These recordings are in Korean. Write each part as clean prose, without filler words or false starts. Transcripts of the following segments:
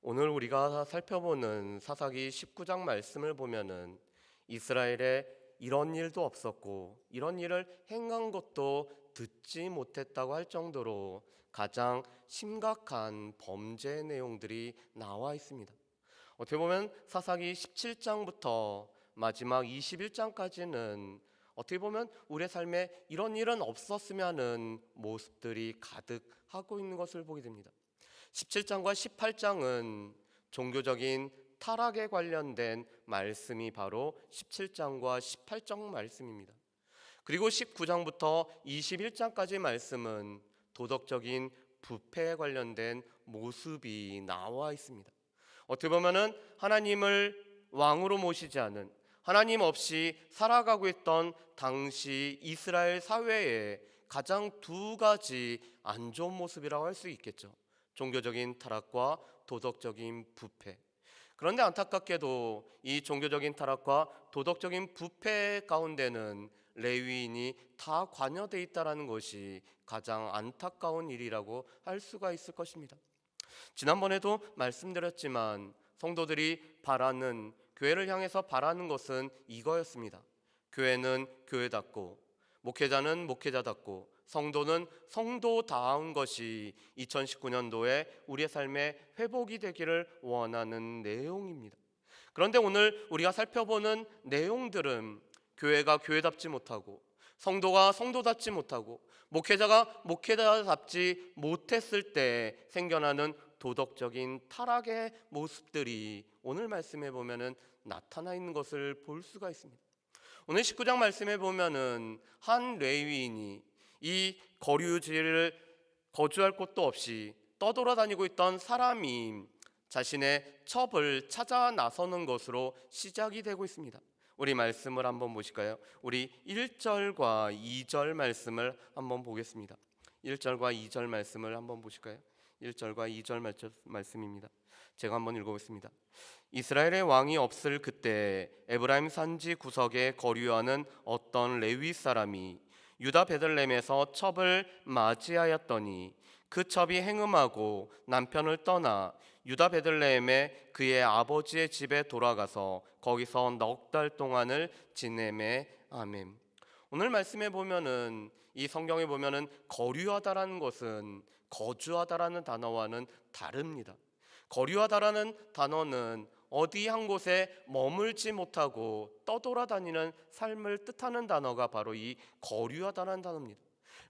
오늘 우리가 살펴보는 사사기 19장 말씀을 보면은 이스라엘에 이런 일도 없었고 이런 일을 행한 것도 듣지 못했다고 할 정도로 가장 심각한 범죄 내용들이 나와 있습니다. 어떻게 보면 사사기 17장부터 마지막 21장까지는 어떻게 보면 우리의 삶에 이런 일은 없었으면 하는 모습들이 가득하고 있는 것을 보게 됩니다. 17장과 18장은 종교적인 타락에 관련된 말씀이 바로 17장과 18장 말씀입니다. 그리고 19장부터 21장까지 말씀은 도덕적인 부패에 관련된 모습이 나와 있습니다. 어떻게 보면은 하나님을 왕으로 모시지 않은, 하나님 없이 살아가고 있던 당시 이스라엘 사회의 가장 두 가지 안 좋은 모습이라고 할 수 있겠죠. 종교적인 타락과 도덕적인 부패. 그런데 안타깝게도 이 종교적인 타락과 도덕적인 부패 가운데는 레위인이 다 관여되어 있다는 것이 가장 안타까운 일이라고 할 수가 있을 것입니다. 지난번에도 말씀드렸지만 성도들이 바라는, 교회를 향해서 바라는 것은 이거였습니다. 교회는 교회답고 목회자는 목회자답고 성도는 성도다운 것이 2019년도에 우리의 삶의 회복이 되기를 원하는 내용입니다. 그런데 오늘 우리가 살펴보는 내용들은 교회가 교회답지 못하고 성도가 성도답지 못하고 목회자가 목회자답지 못했을 때 생겨나는 도덕적인 타락의 모습들이 오늘 말씀에 보면은 나타나 있는 것을 볼 수가 있습니다. 오늘 19장 말씀에 보면은 한 레위인이 이 거류지를 거주할 곳도 없이 떠돌아다니고 있던 사람이 자신의 첩을 찾아 나서는 것으로 시작이 되고 있습니다. 우리 말씀을 한번 보실까요? 우리 1절과 2절 말씀을 한번 보겠습니다. 1절과 2절 말씀을 한번 보실까요? 1절과 2절 말씀입니다. 제가 한번 읽어보겠습니다. 이스라엘의 왕이 없을 그때 에브라임 산지 구석에 거류하는 어떤 레위 사람이 유다 베들레헴에서 첩을 맞이하였더니 그 첩이 행음하고 남편을 떠나 유다 베들레헴에 그의 아버지의 집에 돌아가서 거기서 넉 달 동안을 지내매. 아멘. 오늘 말씀에 보면은, 이 성경에 보면은 거류하다라는 것은 거주하다라는 단어와는 다릅니다. 거류하다라는 단어는 어디 한 곳에 머물지 못하고 떠돌아다니는 삶을 뜻하는 단어가 바로 이 거류하다라는 단어입니다.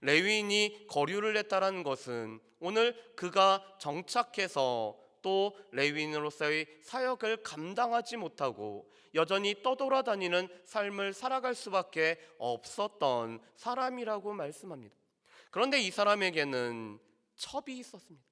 레위인이 거류를 했다라는 것은 오늘 그가 정착해서 또 레위인으로서의 사역을 감당하지 못하고 여전히 떠돌아다니는 삶을 살아갈 수밖에 없었던 사람이라고 말씀합니다. 그런데 이 사람에게는 첩이 있었습니다.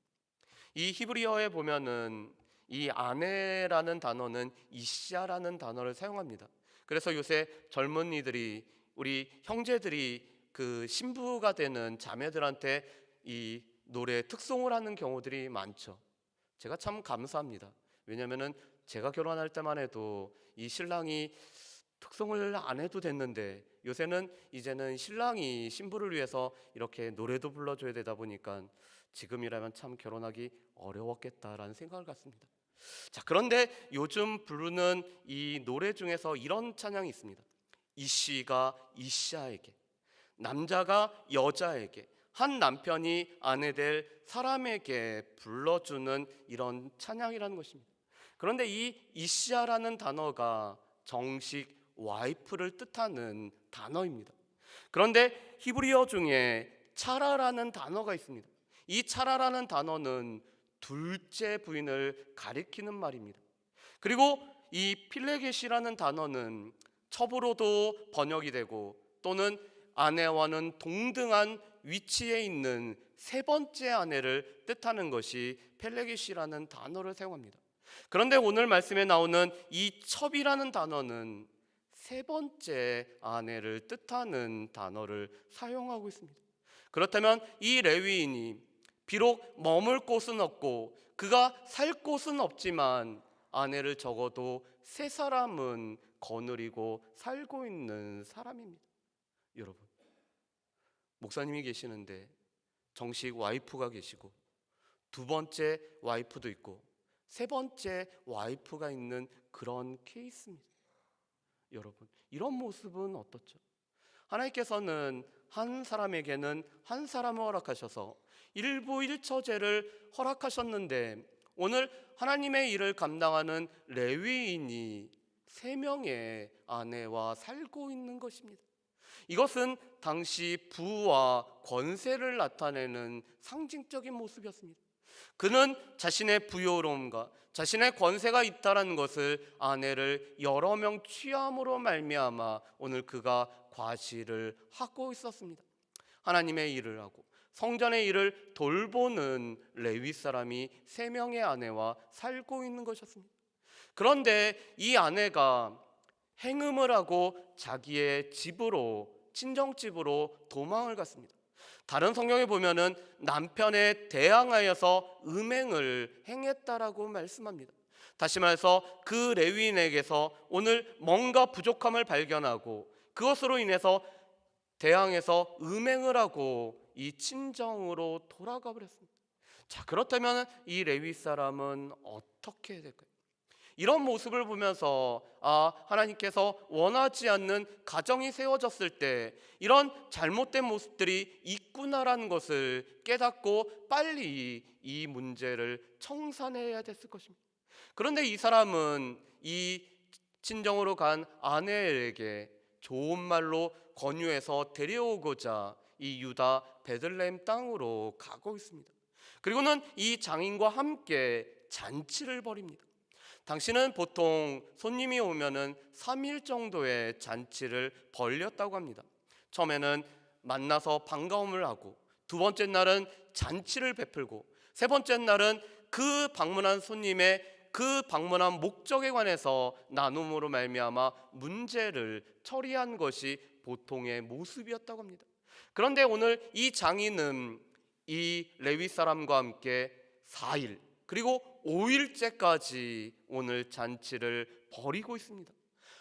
이 히브리어에 보면은 이 아내라는 단어는 이샤라는 단어를 사용합니다. 그래서 요새 젊은이들이, 우리 형제들이 그 신부가 되는 자매들한테 이 노래 특송을 하는 경우들이 많죠. 제가 참 감사합니다. 왜냐면은 제가 결혼할 때만 해도 이 신랑이 특송을 안 해도 됐는데 요새는 이제는 신랑이 신부를 위해서 이렇게 노래도 불러줘야 되다 보니까 지금이라면 참 결혼하기 어려웠겠다라는 생각을 갖습니다. 자, 그런데 요즘 부르는 이 노래 중에서 이런 찬양이 있습니다. 이씨가 이샤에게, 남자가 여자에게, 한 남편이 아내 될 사람에게 불러주는 이런 찬양이라는 것입니다. 그런데 이 이샤라는 단어가 정식 와이프를 뜻하는 단어입니다. 그런데 히브리어 중에 차라라는 단어가 있습니다. 이 차라라는 단어는 둘째 부인을 가리키는 말입니다. 그리고 이 필레겟이라는 단어는 첩으로도 번역이 되고 또는 아내와는 동등한 위치에 있는 세 번째 아내를 뜻하는 것이 펠레겟이라는 단어를 사용합니다. 그런데 오늘 말씀에 나오는 이 첩이라는 단어는 세 번째 아내를 뜻하는 단어를 사용하고 있습니다. 그렇다면 이 레위인이 비록 머물 곳은 없고 그가 살 곳은 없지만 아내를 적어도 세 사람은 거느리고 살고 있는 사람입니다. 여러분, 목사님이 계시는데 정식 와이프가 계시고 두 번째 와이프도 있고 세 번째 와이프가 있는 그런 케이스입니다. 여러분, 이런 모습은 어떻죠? 하나님께서는 한 사람에게는 한 사람을 허락하셔서 일부 일처제를 허락하셨는데, 오늘 하나님의 일을 감당하는 레위인이 3명의 아내와 살고 있는 것입니다. 이것은 당시 부와 권세를 나타내는 상징적인 모습이었습니다. 그는 자신의 부요로움과 자신의 권세가 있다라는 것을 아내를 여러 명 취함으로 말미암아 오늘 그가 과시를 하고 있었습니다. 하나님의 일을 하고 성전의 일을 돌보는 레위 사람이 3명의 아내와 살고 있는 것이었습니다. 그런데 이 아내가 행음을 하고 자기의 집으로, 친정집으로 도망을 갔습니다. 다른 성경에 보면은 남편에 대항하여서 음행을 행했다라고 말씀합니다. 다시 말해서 그 레위인에게서 오늘 뭔가 부족함을 발견하고 그것으로 인해서 대항해서 음행을 하고 이 친정으로 돌아가 버렸습니다. 자, 그렇다면 이 레위 사람은 어떻게 해야 될까요? 이런 모습을 보면서 하나님께서 원하지 않는 가정이 세워졌을 때 이런 잘못된 모습들이 있구나라는 것을 깨닫고 빨리 이 문제를 청산해야 됐을 것입니다. 그런데 이 사람은 이 친정으로 간 아내에게 좋은 말로 권유해서 데려오고자 이 유다 베들레헴 땅으로 가고 있습니다. 그리고는 이 장인과 함께 잔치를 벌입니다. 당신은 보통 손님이 오면은 3일 정도의 잔치를 벌렸다고 합니다. 처음에는 만나서 반가움을 하고, 두 번째 날은 잔치를 베풀고, 세 번째 날은 그 방문한 손님의 그 방문한 목적에 관해서 나눔으로 말미암아 문제를 처리한 것이 보통의 모습이었다고 합니다. 그런데 오늘 이 장인은 이 레위 사람과 함께 4일 그리고 5일째까지 오늘 잔치를 벌이고 있습니다.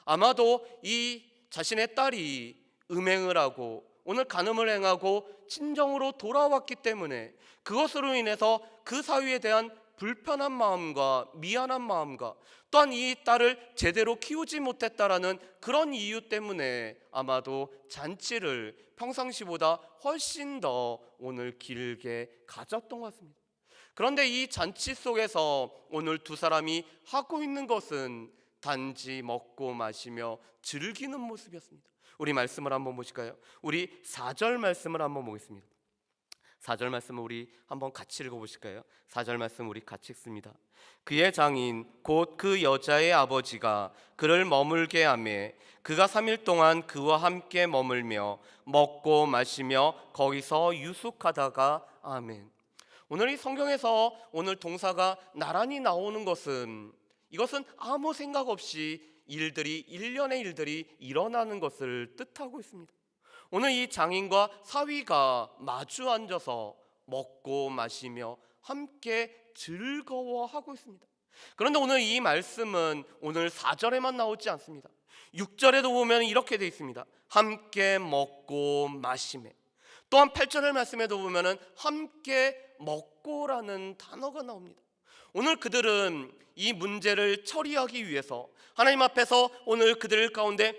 아마도 이 자신의 딸이 음행을 하고 오늘 간음을 행하고 친정으로 돌아왔기 때문에 그것으로 인해서 그 사위에 대한 불편한 마음과 미안한 마음과 또한 이 딸을 제대로 키우지 못했다라는 그런 이유 때문에 아마도 잔치를 평상시보다 훨씬 더 오늘 길게 가졌던 것 같습니다. 그런데 이 잔치 속에서 오늘 두 사람이 하고 있는 것은 단지 먹고 마시며 즐기는 모습이었습니다. 우리 말씀을 한번 보실까요? 우리 4절 말씀을 한번 보겠습니다. 4절 말씀을 우리 한번 같이 읽어보실까요? 4절 말씀 우리 같이 읽습니다. 그의 장인 곧 그 여자의 아버지가 그를 머물게 하매 그가 3일 동안 그와 함께 머물며 먹고 마시며 거기서 유숙하다가 아멘. 오늘 이 성경에서 오늘 동사가 나란히 나오는 것은 이것은 아무 생각 없이 일련의 일들이 일어나는 것을 뜻하고 있습니다. 오늘 이 장인과 사위가 마주 앉아서 먹고 마시며 함께 즐거워하고 있습니다. 그런데 오늘 이 말씀은 오늘 4절에만 나오지 않습니다. 6절에도 보면 이렇게 되어 있습니다. 함께 먹고 마시며. 또한 8절의 말씀에도 보면 함께 먹고라는 단어가 나옵니다. 오늘 그들은 이 문제를 처리하기 위해서 하나님 앞에서 오늘 그들 가운데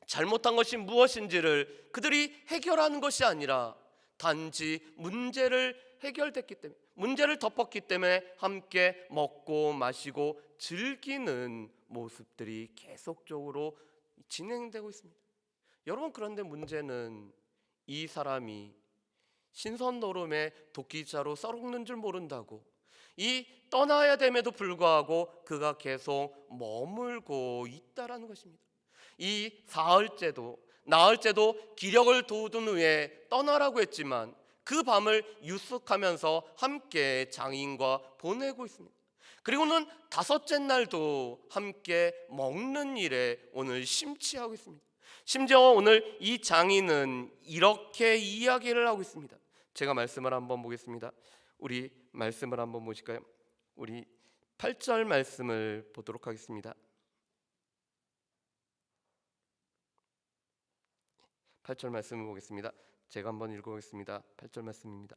잘못한 것이 무엇인지를 그들이 해결하는 것이 아니라 단지 문제를 해결됐기 때문에, 문제를 덮었기 때문에 함께 먹고 마시고 즐기는 모습들이 계속적으로 진행되고 있습니다. 여러분, 그런데 문제는 이 사람이 신선 노름에 도끼자루 썰먹는 줄 모른다고 이 떠나야 됨에도 불구하고 그가 계속 머물고 있다라는 것입니다. 이 사흘째도 나흘째도 기력을 돋운 후에 떠나라고 했지만 그 밤을 유숙하면서 함께 장인과 보내고 있습니다. 그리고는 5째 날도 함께 먹는 일에 오늘 심취하고 있습니다. 심지어 오늘 이 장인은 이렇게 이야기를 하고 있습니다. 제가 말씀을 한번 보겠습니다. 우리 말씀을 한번 보실까요? 우리 8절 말씀을 보도록 하겠습니다. 8절 말씀을 보겠습니다. 제가 한번 읽어보겠습니다. 8절 말씀입니다.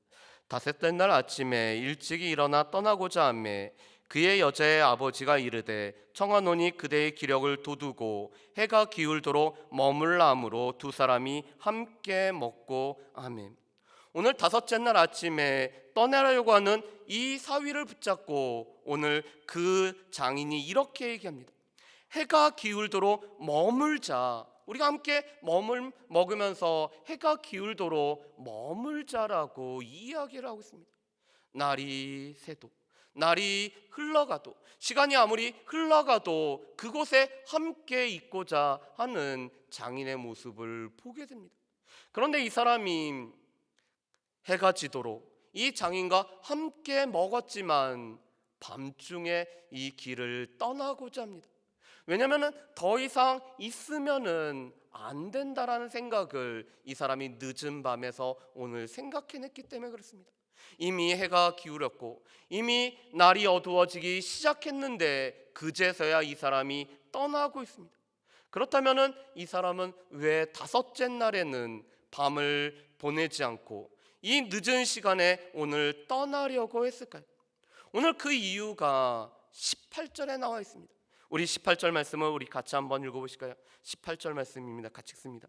5째 날 아침에 일찍이 일어나 떠나고자 하매 그의 여자의 아버지가 이르되 청하노니 그대의 기력을 돋우고 해가 기울도록 머물라 하므로 두 사람이 함께 먹고 아멘. 오늘 다섯째 날 아침에 떠나려고 하는 이 사위를 붙잡고 오늘 그 장인이 이렇게 얘기합니다. 해가 기울도록 머물자. 우리가 함께 먹으면서 해가 기울도록 머물자라고 이야기를 하고 있습니다. 날이 새도, 날이 흘러가도, 시간이 아무리 흘러가도 그곳에 함께 있고자 하는 장인의 모습을 보게 됩니다. 그런데 이 사람이 해가 지도록 이 장인과 함께 먹었지만 밤중에 이 길을 떠나고자 합니다. 왜냐하면 더 이상 있으면은 안 된다라는 생각을 이 사람이 늦은 밤에서 오늘 생각해냈기 때문에 그렇습니다. 이미 해가 기울었고 이미 날이 어두워지기 시작했는데 그제서야 이 사람이 떠나고 있습니다. 그렇다면 이 사람은 왜 다섯째 날에는 밤을 보내지 않고 이 늦은 시간에 오늘 떠나려고 했을까요? 오늘 그 이유가 18절에 나와 있습니다. 우리 18절 말씀을 우리 같이 한번 읽어보실까요? 18절 말씀입니다. 같이 읽습니다.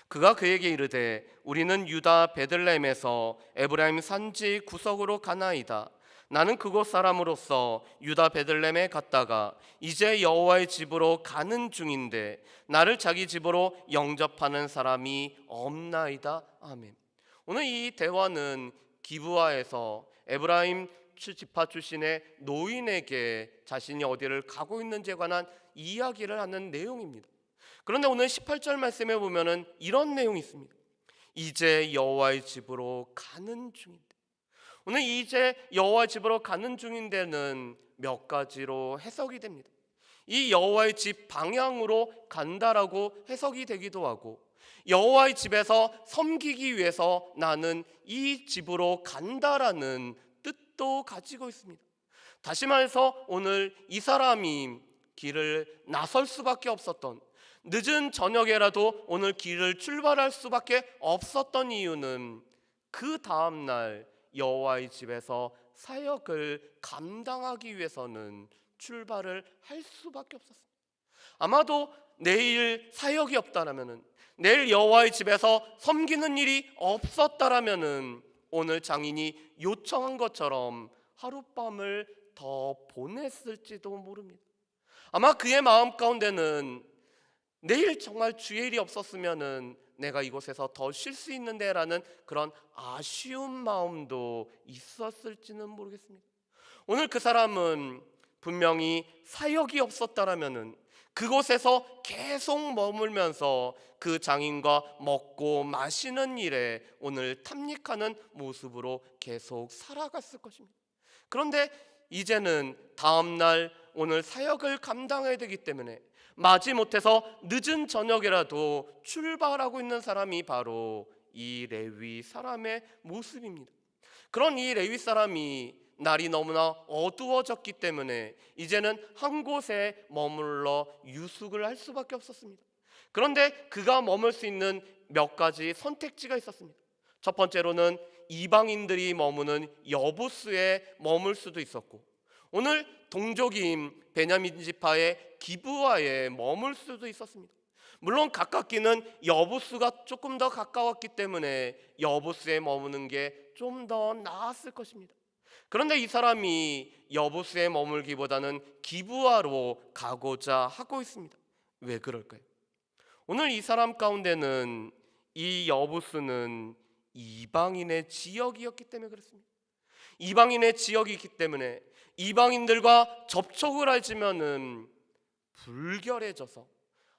그가 그에게 이르되 우리는 유다 베들레헴에서 에브라임 산지 구석으로 가나이다. 나는 그곳 사람으로서 유다 베들레헴에 갔다가 이제 여호와의 집으로 가는 중인데 나를 자기 집으로 영접하는 사람이 없나이다. 아멘. 오늘 이 대화는 기브아에서 에브라임 지파 출신의 노인에게 자신이 어디를 가고 있는지에 관한 이야기를 하는 내용입니다. 그런데 오늘 18절 말씀에 보면은 이런 내용이 있습니다. 이제 여호와의 집으로 가는 중인데, 오늘 이제 여호와의 집으로 가는 중인데는 몇 가지로 해석이 됩니다. 이 여호와의 집 방향으로 간다라고 해석이 되기도 하고, 여호와의 집에서 섬기기 위해서 나는 이 집으로 간다라는 뜻도 가지고 있습니다. 다시 말해서 오늘 이 사람이 길을 나설 수밖에 없었던, 늦은 저녁에라도 오늘 길을 출발할 수밖에 없었던 이유는 그 다음날 여호와의 집에서 사역을 감당하기 위해서는 출발을 할 수밖에 없었습니다. 아마도 내일 사역이 없다라면은, 내일 여호와의 집에서 섬기는 일이 없었다라면은 오늘 장인이 요청한 것처럼 하룻밤을 더 보냈을지도 모릅니다. 아마 그의 마음 가운데는 내일 정말 주의 일이 없었으면은 내가 이곳에서 더 쉴 수 있는데라는 그런 아쉬운 마음도 있었을지는 모르겠습니다. 오늘 그 사람은 분명히 사역이 없었다라면은 그곳에서 계속 머물면서 그 장인과 먹고 마시는 일에 오늘 탐닉하는 모습으로 계속 살아갔을 것입니다. 그런데 이제는 다음날 오늘 사역을 감당해야 되기 때문에 마지못해서 늦은 저녁이라도 출발하고 있는 사람이 바로 이 레위 사람의 모습입니다. 그런 이 레위 사람이 날이 너무나 어두워졌기 때문에 이제는 한 곳에 머물러 유숙을 할 수밖에 없었습니다. 그런데 그가 머물 수 있는 몇 가지 선택지가 있었습니다. 첫 번째로는 이방인들이 머무는 여부스에 머물 수도 있었고, 오늘 동족인 베냐민 지파의 기브아에 머물 수도 있었습니다. 물론 가깝기는 여부스가 조금 더 가까웠기 때문에 여부스에 머무는 게 좀 더 나았을 것입니다. 그런데 이 사람이 여부스에 머물기보다는 기브아로 가고자 하고 있습니다. 왜 그럴까요? 오늘 이 사람 가운데는 이 여부스는 이방인의 지역이었기 때문에 그렇습니다. 이방인의 지역이기 때문에 이방인들과 접촉을 하지면은 불결해져서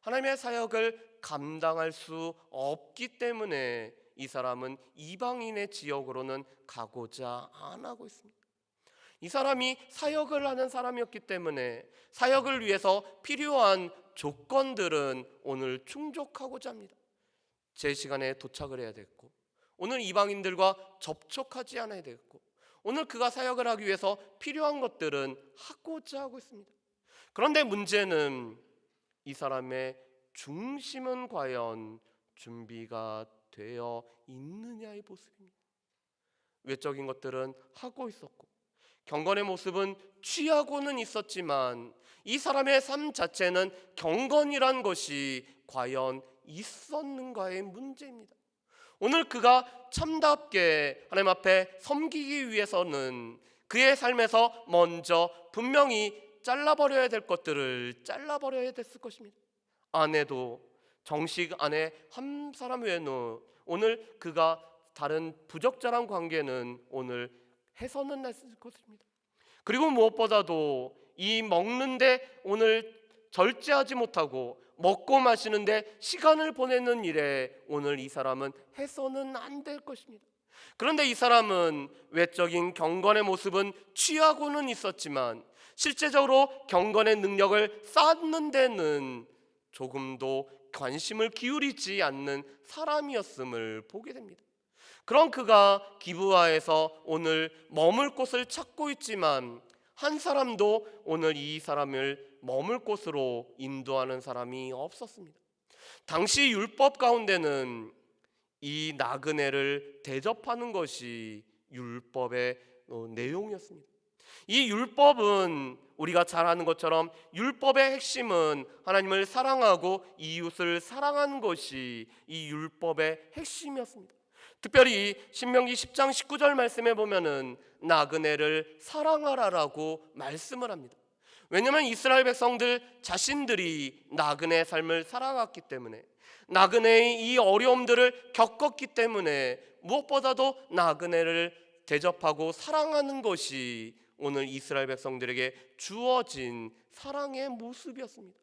하나님의 사역을 감당할 수 없기 때문에 이 사람은 이방인의 지역으로는 가고자 안 하고 있습니다. 이 사람이 사역을 하는 사람이었기 때문에 사역을 위해서 필요한 조건들은 오늘 충족하고자 합니다. 제 시간에 도착을 해야 되겠고, 오늘 이방인들과 접촉하지 않아야 되겠고, 오늘 그가 사역을 하기 위해서 필요한 것들은 하고자 하고 있습니다. 그런데 문제는 이 사람의 중심은 과연 준비가 되어 있느냐의 모습입니다. 외적인 것들은 하고 있었고 경건의 모습은 취하고는 있었지만 이 사람의 삶 자체는 경건이란 것이 과연 있었는가의 문제입니다. 오늘 그가 참답게 하나님 앞에 섬기기 위해서는 그의 삶에서 먼저 분명히 잘라버려야 될 것들을 잘라버려야 됐을 것입니다. 아내도 정식 아내 한 사람 외에는 오늘 그가 다른 부적절한 관계는 오늘 해서는 했을 것입니다. 그리고 무엇보다도 이 먹는데 오늘 절제하지 못하고 먹고 마시는데 시간을 보내는 일에 오늘 이 사람은 해서는 안 될 것입니다. 그런데 이 사람은 외적인 경건의 모습은 취하고는 있었지만 실제적으로 경건의 능력을 쌓는 데는 조금도 관심을 기울이지 않는 사람이었음을 보게 됩니다. 그런 그가 기브아에서 오늘 머물 곳을 찾고 있지만 한 사람도 오늘 이 사람을 머물 곳으로 인도하는 사람이 없었습니다. 당시 율법 가운데는 이 나그네를 대접하는 것이 율법의 내용이었습니다. 이 율법은 우리가 잘 아는 것처럼 율법의 핵심은 하나님을 사랑하고 이웃을 사랑하는 것이 이 율법의 핵심이었습니다. 특별히 신명기 10장 19절 말씀에 보면은 나그네를 사랑하라라고 말씀을 합니다. 왜냐하면 이스라엘 백성들 자신들이 나그네의 삶을 살아갔기 때문에, 나그네의 이 어려움들을 겪었기 때문에 무엇보다도 나그네를 대접하고 사랑하는 것이 오늘 이스라엘 백성들에게 주어진 사랑의 모습이었습니다.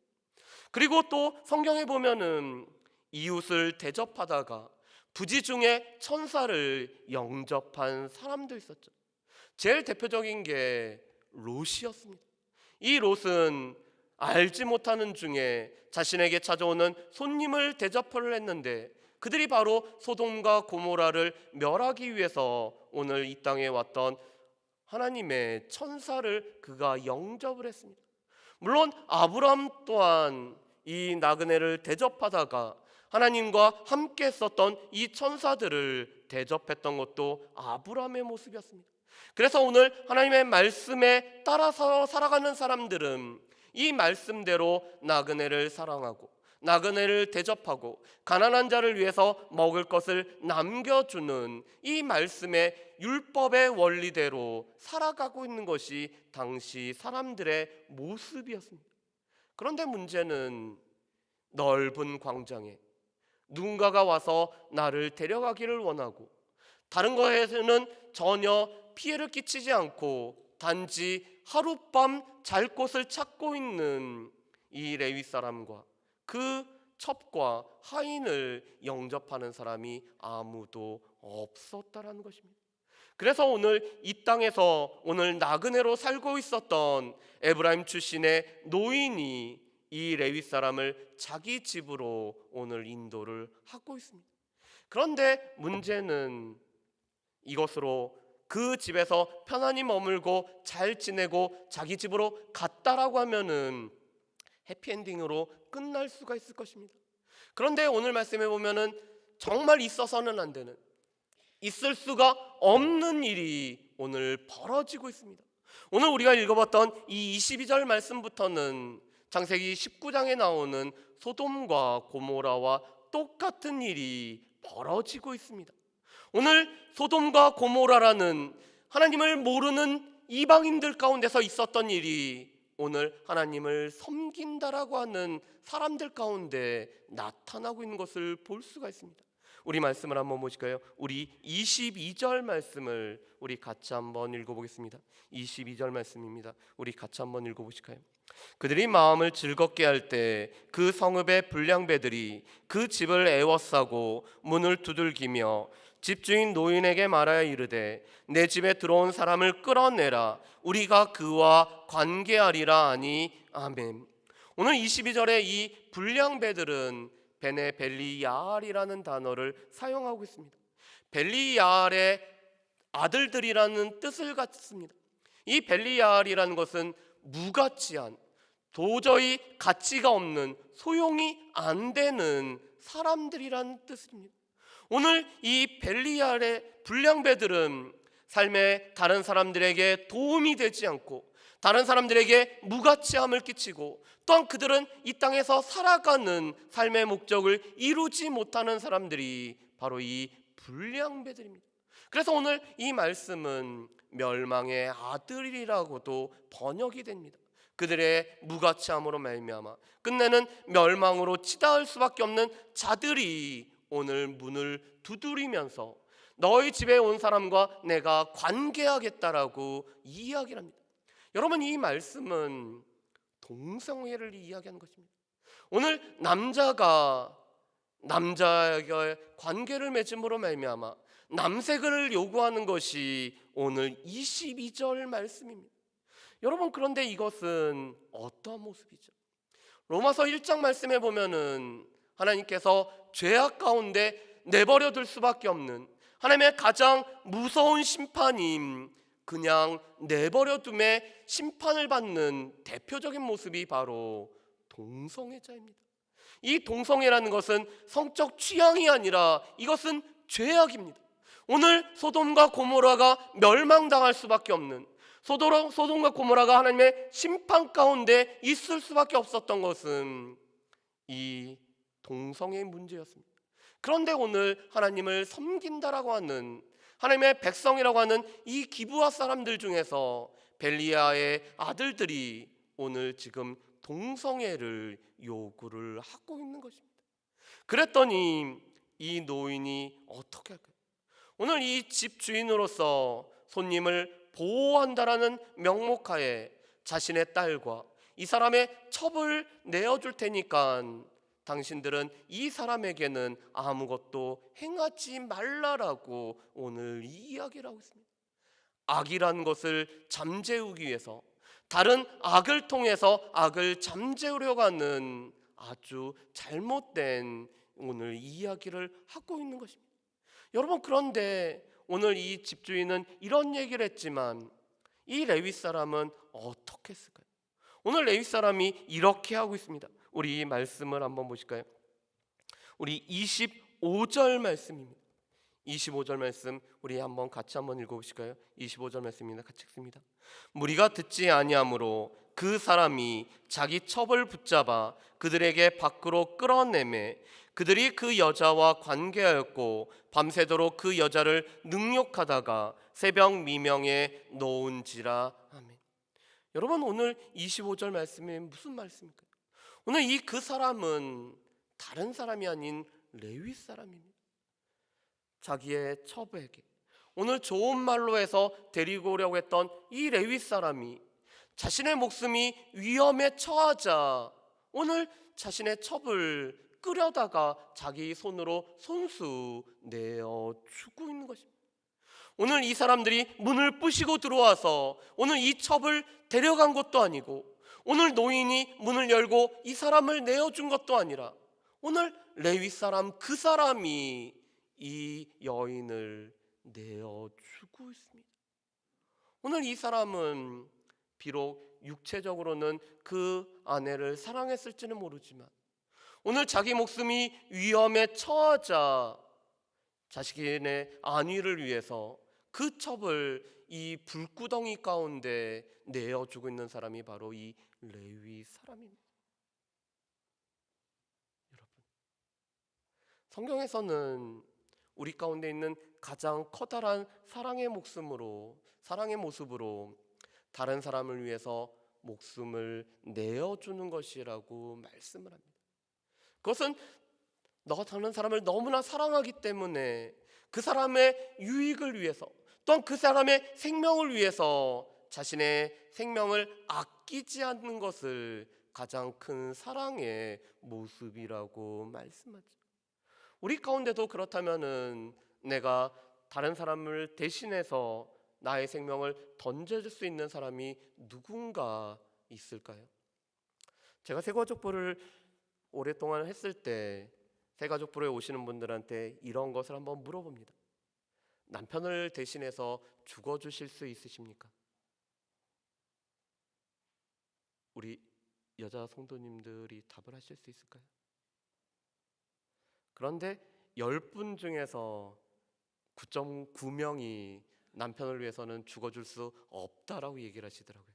그리고 또 성경에 보면은 이웃을 대접하다가 부지 중에 천사를 영접한 사람도 있었죠. 제일 대표적인 게 롯이었습니다. 이 롯은 알지 못하는 중에 자신에게 찾아오는 손님을 대접을 했는데 그들이 바로 소돔과 고모라를 멸하기 위해서 오늘 이 땅에 왔던 하나님의 천사를 그가 영접을 했습니다. 물론 아브람 또한 이 나그네를 대접하다가 하나님과 함께 했었던 이 천사들을 대접했던 것도 아브람의 모습이었습니다. 그래서 오늘 하나님의 말씀에 따라서 살아가는 사람들은 이 말씀대로 나그네를 사랑하고 나그네를 대접하고 가난한 자를 위해서 먹을 것을 남겨주는 이 말씀의 율법의 원리대로 살아가고 있는 것이 당시 사람들의 모습이었습니다. 그런데 문제는 넓은 광장에 누군가가 와서 나를 데려가기를 원하고 다른 것에서는 전혀 피해를 끼치지 않고 단지 하룻밤 잘 곳을 찾고 있는 이 레위 사람과 그 첩과 하인을 영접하는 사람이 아무도 없었다라는 것입니다. 그래서 오늘 이 땅에서 오늘 나그네로 살고 있었던 에브라임 출신의 노인이 이 레위 사람을 자기 집으로 오늘 인도를 하고 있습니다. 그런데 문제는 이것으로 그 집에서 편안히 머물고 잘 지내고 자기 집으로 갔다라고 하면은 해피엔딩으로 끝날 수가 있을 것입니다. 그런데 오늘 말씀해 보면은 정말 있어서는 안 되는, 있을 수가 없는 일이 오늘 벌어지고 있습니다. 오늘 우리가 읽어봤던 이 22절 말씀부터는 창세기 19장에 나오는 소돔과 고모라와 똑같은 일이 벌어지고 있습니다. 오늘 소돔과 고모라라는 하나님을 모르는 이방인들 가운데서 있었던 일이 오늘 하나님을 섬긴다라고 하는 사람들 가운데 나타나고 있는 것을 볼 수가 있습니다. 우리 말씀을 한번 보실까요? 우리 22절 말씀을 우리 같이 한번 읽어보겠습니다. 22절 말씀입니다. 우리 같이 한번 읽어보실까요? 그들이 마음을 즐겁게 할 때 그 성읍의 불량배들이 그 집을 애워싸고 문을 두들기며 집주인 노인에게 말하여 이르되 내 집에 들어온 사람을 끌어내라 우리가 그와 관계하리라 하니 아멘. 오늘 22절에 이 불량배들은 베네 벨리야알이라는 단어를 사용하고 있습니다. 벨리야알의 아들들이라는 뜻을 갖습니다. 이 벨리야알이라는 것은 무가치한, 도저히 가치가 없는, 소용이 안 되는 사람들이라는 뜻입니다. 오늘 이 벨리알의 불량배들은 삶에 다른 사람들에게 도움이 되지 않고 다른 사람들에게 무가치함을 끼치고 또한 그들은 이 땅에서 살아가는 삶의 목적을 이루지 못하는 사람들이 바로 이 불량배들입니다. 그래서 오늘 이 말씀은 멸망의 아들이라고도 번역이 됩니다. 그들의 무가치함으로 말미암아 끝내는 멸망으로 치닫을 수밖에 없는 자들이 오늘 문을 두드리면서 너희 집에 온 사람과 내가 관계하겠다라고 이야기를 합니다. 여러분, 이 말씀은 동성애를 이야기하는 것입니다. 오늘 남자가 남자에게 관계를 맺음으로 말미암아 남색을 요구하는 것이 오늘 22절 말씀입니다. 여러분, 그런데 이것은 어떤 모습이죠? 로마서 1장 말씀에 보면은 하나님께서 죄악 가운데 내버려 둘 수밖에 없는 하나님의 가장 무서운 심판임, 그냥 내버려 둠에 심판을 받는 대표적인 모습이 바로 동성애자입니다. 이 동성애라는 것은 성적 취향이 아니라 이것은 죄악입니다. 오늘 소돔과 고모라가 멸망당할 수밖에 없는, 소돔과 고모라가 하나님의 심판 가운데 있을 수밖에 없었던 것은 이 동성애의 문제였습니다. 그런데 오늘 하나님을 섬긴다라고 하는 하나님의 백성이라고 하는 이 기브아 사람들 중에서 벨리아의 아들들이 오늘 지금 동성애를 요구를 하고 있는 것입니다. 그랬더니 이 노인이 어떻게 할까요? 오늘 이 집 주인으로서 손님을 보호한다라는 명목하에 자신의 딸과 이 사람의 첩을 내어줄 테니까 당신들은 이 사람에게는 아무것도 행하지 말라라고 오늘 이야기를 하고 있습니다. 악이라는 것을 잠재우기 위해서 다른 악을 통해서 악을 잠재우려고 하는 아주 잘못된 오늘 이야기를 하고 있는 것입니다. 여러분, 그런데 오늘 이 집주인은 이런 얘기를 했지만 이 레위 사람은 어떻게 했을까요? 오늘 레위 사람이 이렇게 하고 있습니다. 우리 이 말씀을 한번 보실까요? 우리 25절 말씀입니다. 25절 말씀 우리 한번 같이 한번 읽어보실까요? 25절 말씀입니다. 같이 읽습니다. 무리가 듣지 아니하므로 그 사람이 자기 첩을 붙잡아 그들에게 밖으로 끌어내매 그들이 그 여자와 관계하였고 밤새도록 그 여자를 능욕하다가 새벽 미명에 놓은지라. 아멘. 여러분, 오늘 25절 말씀이 무슨 말씀입니까? 오늘 이 그 사람은 다른 사람이 아닌 레위 사람입니다. 자기의 첩에게 오늘 좋은 말로 해서 데리고 오려고 했던 이 레위 사람이 자신의 목숨이 위험에 처하자 오늘 자신의 첩을 끌려다가 자기 손으로 손수 내어주고 있는 것입니다. 오늘 이 사람들이 문을 부시고 들어와서 오늘 이 첩을 데려간 것도 아니고 오늘 노인이 문을 열고 이 사람을 내어준 것도 아니라 오늘 레위 사람 그 사람이 이 여인을 내어주고 있습니다. 오늘 이 사람은 비록 육체적으로는 그 아내를 사랑했을지는 모르지만 오늘 자기 목숨이 위험에 처하자 자신의 안위를 위해서 그 첩을 이 불구덩이 가운데 내어주고 있는 사람이 바로 이 레위 사람입니다. 여러분, 성경에서는 우리 가운데 있는 가장 커다란 사랑의 모습으로 다른 사람을 위해서 목숨을 내어주는 것이라고 말씀을 합니다. 그것은 너 다른 사람을 너무나 사랑하기 때문에 그 사람의 유익을 위해서 또한 그 사람의 생명을 위해서 자신의 생명을 아끼지 않는 것을 가장 큰 사랑의 모습이라고 말씀하죠. 우리 가운데도 그렇다면은 내가 다른 사람을 대신해서 나의 생명을 던져줄 수 있는 사람이 누군가 있을까요? 제가 새가족부를 오랫동안 했을 때 새가족부에 오시는 분들한테 이런 것을 한번 물어봅니다. 남편을 대신해서 죽어주실 수 있으십니까? 우리 여자 성도님들이 답을 하실 수 있을까요? 그런데 10분 중에서 9.9명이 남편을 위해서는 죽어줄 수 없다라고 얘기를 하시더라고요.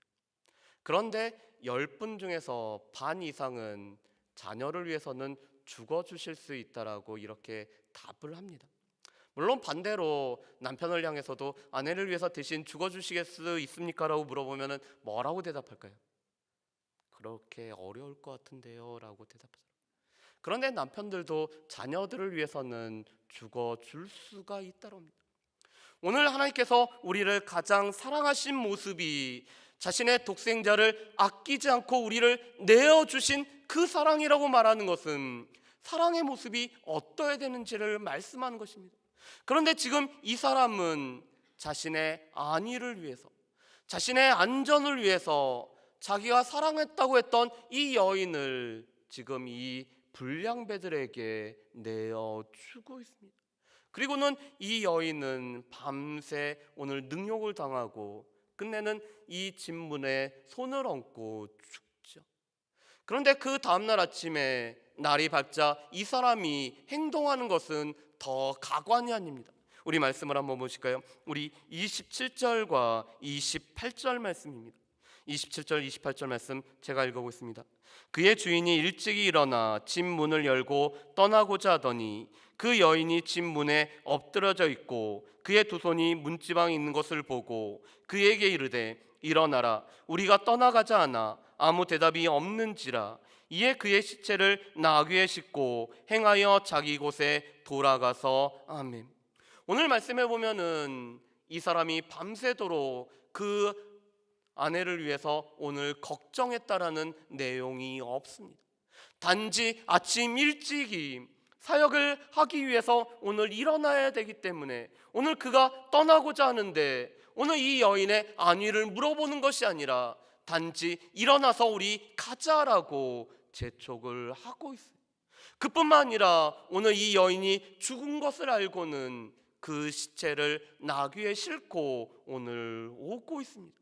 그런데 10분 중에서 반 이상은 자녀를 위해서는 죽어주실 수 있다라고 이렇게 답을 합니다. 물론 반대로 남편을 향해서도 아내를 위해서 대신 죽어주실 수 있습니까? 라고 물어보면 뭐라고 대답할까요? 그렇게 어려울 것 같은데요 라고 대답하죠. 그런데 남편들도 자녀들을 위해서는 죽어줄 수가 있다고 합니다. 오늘 하나님께서 우리를 가장 사랑하신 모습이 자신의 독생자를 아끼지 않고 우리를 내어주신 그 사랑이라고 말하는 것은 사랑의 모습이 어떠해야 되는지를 말씀하는 것입니다. 그런데 지금 이 사람은 자신의 안위를 위해서, 자신의 안전을 위해서 자기가 사랑했다고 했던 이 여인을 지금 이 불량배들에게 내어주고 있습니다. 그리고는 이 여인은 밤새 오늘 능욕을 당하고 끝내는 이 진문에 손을 얹고 죽죠. 그런데 그 다음날 아침에 날이 밝자 이 사람이 행동하는 것은 더 가관이 아닙니다. 우리 말씀을 한번 보실까요? 우리 27절과 28절 말씀입니다. 27절 28절 말씀 제가 읽어보겠습니다. 그의 주인이 일찍이 일어나 집 문을 열고 떠나고자 하더니 그 여인이 집 문에 엎드러져 있고 그의 두 손이 문지방에 있는 것을 보고 그에게 이르되 일어나라 우리가 떠나가자 하나 아무 대답이 없는지라. 이에 그의 시체를 나귀에 싣고 행하여 자기 곳에 돌아가서 아멘. 오늘 말씀해 보면은 이 사람이 밤새도록 그 아내를 위해서 오늘 걱정했다라는 내용이 없습니다. 단지 아침 일찍이 사역을 하기 위해서 오늘 일어나야 되기 때문에 오늘 그가 떠나고자 하는데 오늘 이 여인의 안위를 물어보는 것이 아니라 단지 일어나서 우리 가자라고 재촉을 하고 있어요. 그뿐만 아니라 오늘 이 여인이 죽은 것을 알고는 그 시체를 나귀에 싣고 오늘 오고 있습니다.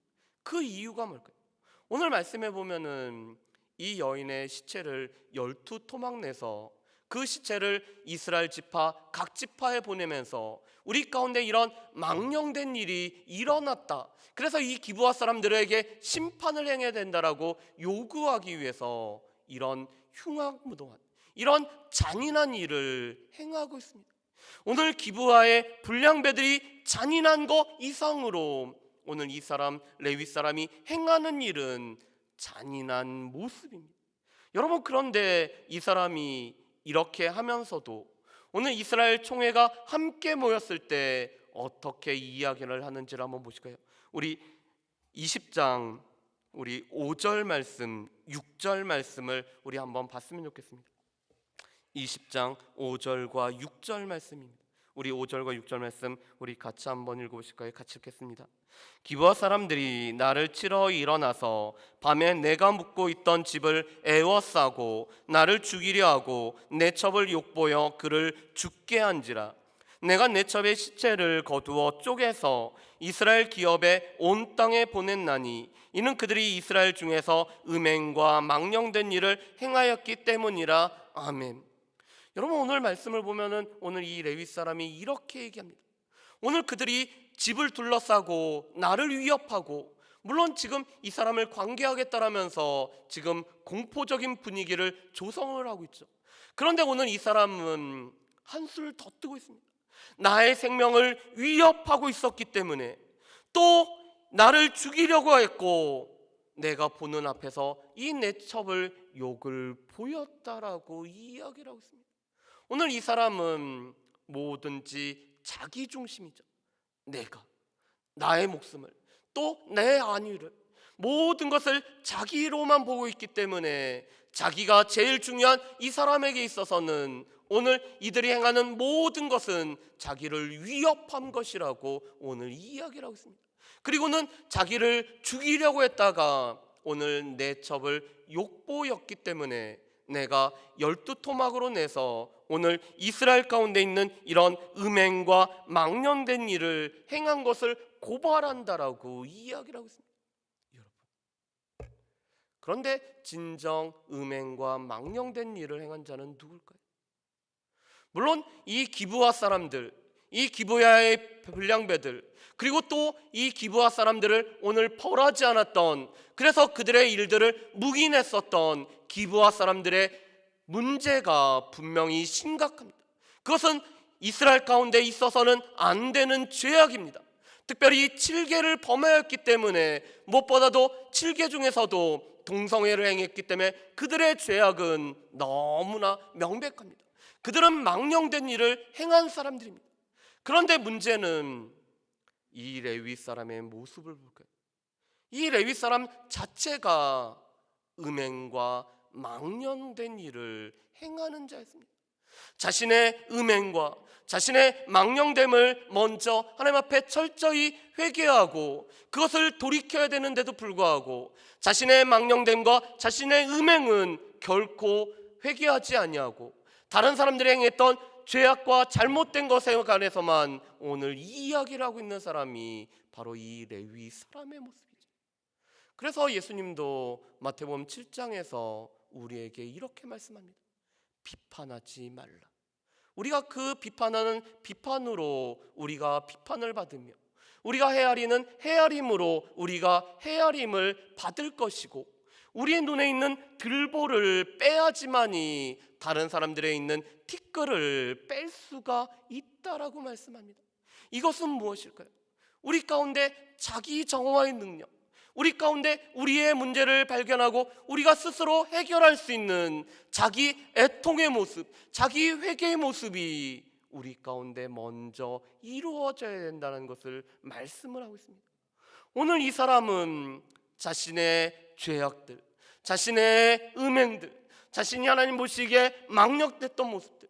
그 이유가 뭘까요? 오늘 말씀해 보면은 이 여인의 시체를 12토막 내서 그 시체를 이스라엘 지파 각 지파에 보내면서 우리 가운데 이런 망령된 일이 일어났다. 그래서 이 기브아 사람들에게 심판을 행해야 된다라고 요구하기 위해서 이런 흉악무도한 이런 잔인한 일을 행하고 있습니다. 오늘 기브아의 불량배들이 잔인한 것 이상으로 오늘 이 사람 레위 사람이 행하는 일은 잔인한 모습입니다. 여러분, 그런데 이 사람이 이렇게 하면서도 오늘 이스라엘 총회가 함께 모였을 때 어떻게 이야기를 하는지를 한번 보실까요? 우리 20장 우리 5절 말씀 6절 말씀을 우리 한번 봤으면 좋겠습니다. 20장 5절과 6절 말씀입니다. 우리 5절과 6절 말씀 우리 같이 한번 읽어보실까요? 같이 읽겠습니다. 기브아 사람들이 나를 치러 일어나서 밤에 내가 묵고 있던 집을 에워싸고 나를 죽이려 하고 내 첩을 욕보여 그를 죽게 한지라. 내가 내 첩의 시체를 거두어 쪼개서 이스라엘 기업에 온 땅에 보냈나니 이는 그들이 이스라엘 중에서 음행과 망령된 일을 행하였기 때문이라. 아멘. 여러분, 오늘 말씀을 보면은 오늘 이 레위 사람이 이렇게 얘기합니다. 오늘 그들이 집을 둘러싸고 나를 위협하고, 물론 지금 이 사람을 관계하겠다라면서 지금 공포적인 분위기를 조성을 하고 있죠. 그런데 오늘 이 사람은 한술을 더 뜨고 있습니다. 나의 생명을 위협하고 있었기 때문에, 또 나를 죽이려고 했고, 내가 보는 앞에서 이 내 첩을 욕을 보였다라고 이야기를 하고 있습니다. 오늘 이 사람은 뭐든지 자기 중심이죠. 내가, 나의 목숨을, 또 내 안위를, 모든 것을 자기로만 보고 있기 때문에 자기가 제일 중요한 이 사람에게 있어서는 오늘 이들이 행하는 모든 것은 자기를 위협한 것이라고 오늘 이야기를 하고 있습니다. 그리고는 자기를 죽이려고 했다가 오늘 내 첩을 욕보였기 때문에 내가 12토막으로 내서 오늘 이스라엘 가운데 있는 이런 음행과 망령된 일을 행한 것을 고발한다라고 이야기를 하고 있습니다. 여러분, 그런데 진정 음행과 망령된 일을 행한 자는 누굴까요? 물론 이 기브아 사람들, 이 기브야의 불량배들, 그리고 또 이 기브야 사람들을 오늘 벌하지 않았던, 그래서 그들의 일들을 묵인했었던 기브야 사람들의 문제가 분명히 심각합니다. 그것은 이스라엘 가운데 있어서는 안 되는 죄악입니다. 특별히 7계를 범하였기 때문에, 무엇보다도 7계 중에서도 동성애를 행했기 때문에 그들의 죄악은 너무나 명백합니다. 그들은 망령된 일을 행한 사람들입니다. 그런데 문제는 이 레위 사람의 모습을 볼까요? 이 레위 사람 자체가 음행과 망령된 일을 행하는 자였습니다. 자신의 음행과 자신의 망령됨을 먼저 하나님 앞에 철저히 회개하고 그것을 돌이켜야 되는데도 불구하고 자신의 망령됨과 자신의 음행은 결코 회개하지 아니하고 다른 사람들이 행했던 죄악과 잘못된 것에 관해서만 오늘 이 이야기를 하고 있는 사람이 바로 이 레위 사람의 모습이죠. 그래서 예수님도 마태복음 7장에서 우리에게 이렇게 말씀합니다. 비판하지 말라. 우리가 그 비판하는 비판으로 우리가 비판을 받으며 우리가 헤아리는 헤아림으로 우리가 헤아림을 받을 것이고, 우리의 눈에 있는 들보를 빼야지만이 다른 사람들에 있는 티끌을 뺄 수가 있다라고 말씀합니다. 이것은 무엇일까요? 우리 가운데 자기 정화의 능력, 우리 가운데 우리의 문제를 발견하고 우리가 스스로 해결할 수 있는 자기 애통의 모습, 자기 회개의 모습이 우리 가운데 먼저 이루어져야 된다는 것을 말씀을 하고 있습니다. 오늘 이 사람은 자신의 죄악들, 자신의 음행들, 자신이 하나님 보시기에 망령됐던 모습들,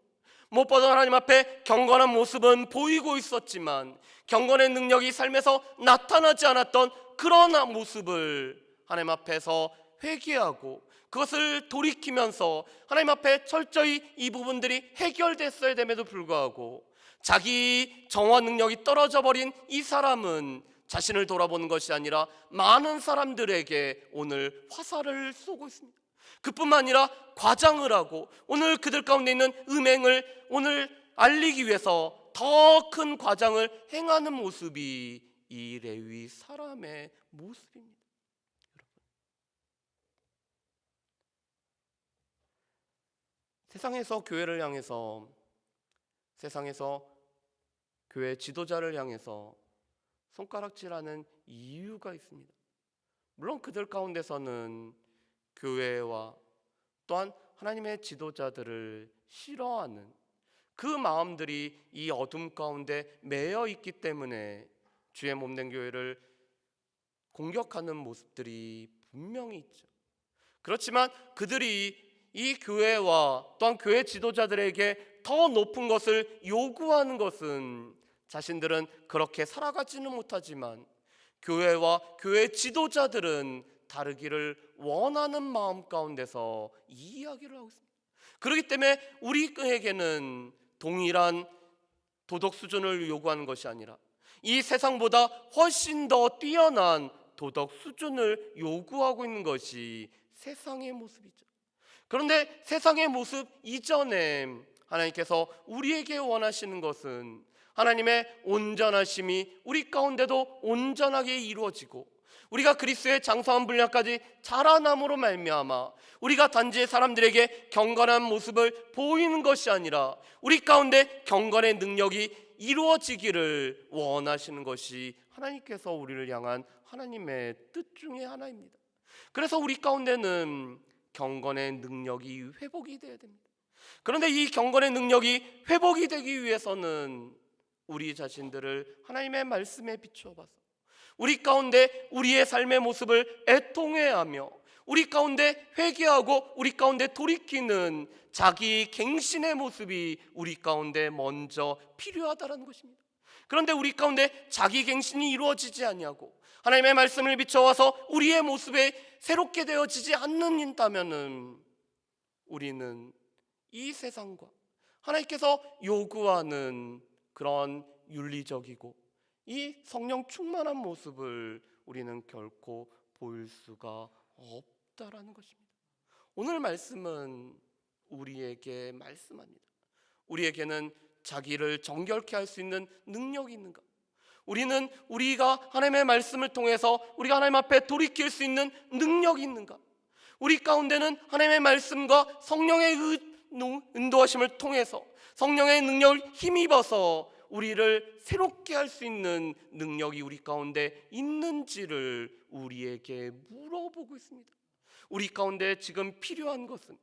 무엇보다 하나님 앞에 경건한 모습은 보이고 있었지만 경건의 능력이 삶에서 나타나지 않았던 그런 모습을 하나님 앞에서 회개하고 그것을 돌이키면서 하나님 앞에 철저히 이 부분들이 해결됐어야 됨에도 불구하고 자기 정화 능력이 떨어져 버린 이 사람은 자신을 돌아보는 것이 아니라 많은 사람들에게 오늘 화살을 쏘고 있습니다. 그뿐만 아니라 과장을 하고 오늘 그들 가운데 있는 음행을 오늘 알리기 위해서 더 큰 과장을 행하는 모습이 이 레위 사람의 모습입니다. 세상에서 교회를 향해서, 세상에서 교회 지도자를 향해서 손가락질하는 이유가 있습니다. 물론 그들 가운데서는 교회와 또한 하나님의 지도자들을 싫어하는 그 마음들이 이 어둠 가운데 매여 있기 때문에 주의 몸된 교회를 공격하는 모습들이 분명히 있죠. 그렇지만 그들이 이 교회와 또한 교회 지도자들에게 더 높은 것을 요구하는 것은 자신들은 그렇게 살아가지는 못하지만 교회와 교회 지도자들은 다르기를 원하는 마음 가운데서 이 이야기를 하고 있습니다. 그렇기 때문에 우리에게는 동일한 도덕 수준을 요구하는 것이 아니라 이 세상보다 훨씬 더 뛰어난 도덕 수준을 요구하고 있는 것이 세상의 모습이죠. 그런데 세상의 모습 이전에 하나님께서 우리에게 원하시는 것은 하나님의 온전하심이 우리 가운데도 온전하게 이루어지고 우리가 그리스도의 장성한 분량까지 자라남으로 말미암아 우리가 단지 사람들에게 경건한 모습을 보이는 것이 아니라 우리 가운데 경건의 능력이 이루어지기를 원하시는 것이 하나님께서 우리를 향한 하나님의 뜻 중에 하나입니다. 그래서 우리 가운데는 경건의 능력이 회복이 되어야 됩니다. 그런데 이 경건의 능력이 회복이 되기 위해서는 우리 자신들을 하나님의 말씀에 비추어 봐서 우리 가운데 우리의 삶의 모습을 애통해하며 우리 가운데 회개하고 우리 가운데 돌이키는 자기 갱신의 모습이 우리 가운데 먼저 필요하다는 것입니다. 그런데 우리 가운데 자기 갱신이 이루어지지 아니하고 하나님의 말씀을 비춰와서 우리의 모습에 새롭게 되어지지 않는다면은 우리는 이 세상과 하나님께서 요구하는 그런 윤리적이고 이 성령 충만한 모습을 우리는 결코 보일 수가 없다라는 것입니다. 오늘 말씀은 우리에게 말씀합니다. 우리에게는 자기를 정결케 할 수 있는 능력이 있는가? 우리는 우리가 하나님의 말씀을 통해서 우리가 하나님 앞에 돌이킬 수 있는 능력이 있는가? 우리 가운데는 하나님의 말씀과 성령의 인도하심을 통해서 성령의 능력을 힘입어서 우리를 새롭게 할 수 있는 능력이 우리 가운데 있는지를 우리에게 물어보고 있습니다. 우리 가운데 지금 필요한 것은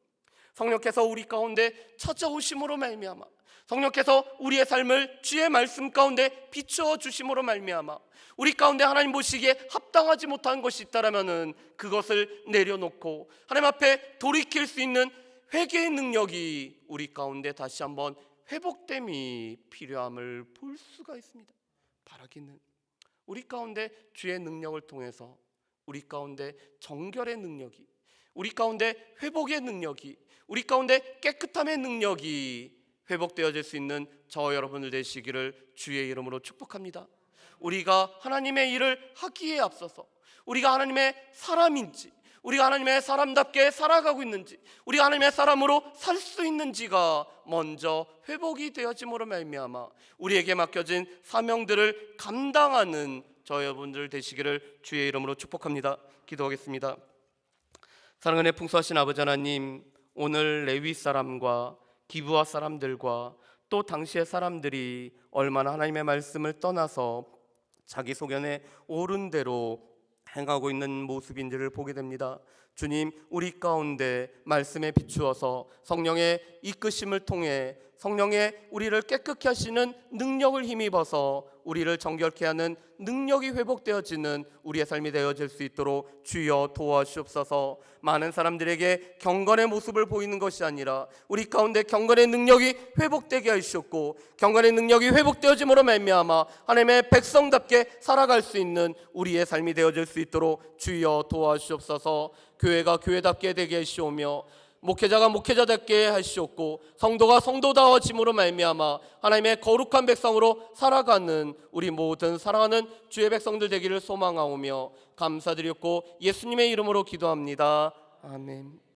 성령께서 우리 가운데 찾아오심으로 말미암아, 성령께서 우리의 삶을 주의 말씀 가운데 비추어 주심으로 말미암아 우리 가운데 하나님 보시기에 합당하지 못한 것이 있다라면은 그것을 내려놓고 하나님 앞에 돌이킬 수 있는 회개의 능력이 우리 가운데 다시 한번 회복됨이 필요함을 볼 수가 있습니다. 바라기는 우리 가운데 주의 능력을 통해서 우리 가운데 정결의 능력이, 우리 가운데 회복의 능력이, 우리 가운데 깨끗함의 능력이 회복되어질 수 있는 저와 여러분들 되시기를 주의 이름으로 축복합니다. 우리가 하나님의 일을 하기에 앞서서 우리가 하나님의 사람인지, 우리가 하나님의 사람답게 살아가고 있는지, 우리가 하나님의 사람으로 살 수 있는지가 먼저 회복이 되어짐으로 말미암아 우리에게 맡겨진 사명들을 감당하는 저와 여러분들 되시기를 주의 이름으로 축복합니다. 기도하겠습니다. 사랑하는 풍성하신 아버지 하나님, 오늘 레위 사람과 기브아 사람들과 또 당시의 사람들이 얼마나 하나님의 말씀을 떠나서 자기 소견에 옳은 대로 행하고 있는 모습인지를 보게 됩니다. 주님, 우리 가운데 말씀에 비추어서 성령의 이끄심을 통해 성령의 우리를 깨끗게 하시는 능력을 힘입어서 우리를 정결케 하는 능력이 회복되어지는 우리의 삶이 되어질 수 있도록 주여 도와주옵소서. 많은 사람들에게 경건의 모습을 보이는 것이 아니라 우리 가운데 경건의 능력이 회복되게 하시옵고, 경건의 능력이 회복되어짐으로 말미암아 하나님의 백성답게 살아갈 수 있는 우리의 삶이 되어질 수 있도록 주여 도와주옵소서. 교회가 교회답게 되게 하시오며 목회자가 목회자답게 하시옵고 성도가 성도다워짐으로 말미암아 하나님의 거룩한 백성으로 살아가는 우리 모든 사랑하는 주의 백성들 되기를 소망하오며 감사드렸고 예수님의 이름으로 기도합니다. 아멘.